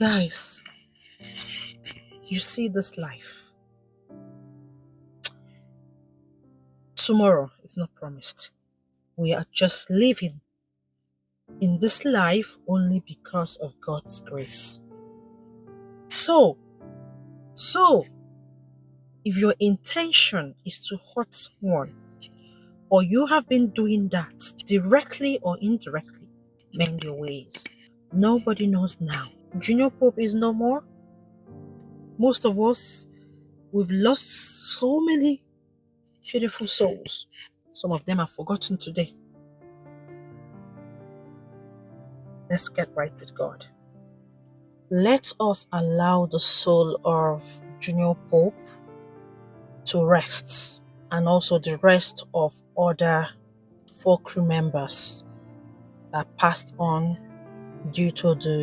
Guys, you see this life. Tomorrow is not promised. We are just living in this life only because of God's grace. So, if your intention is to hurt someone, or you have been doing that directly or indirectly, mend your ways. Nobody knows now. Junior Pope is no more. Most of us, we've lost so many beautiful souls. Some of them are forgotten today. Let's get right with God. Let us allow the soul of Junior Pope to rest, and also the rest of other 4 crew members that passed on due to the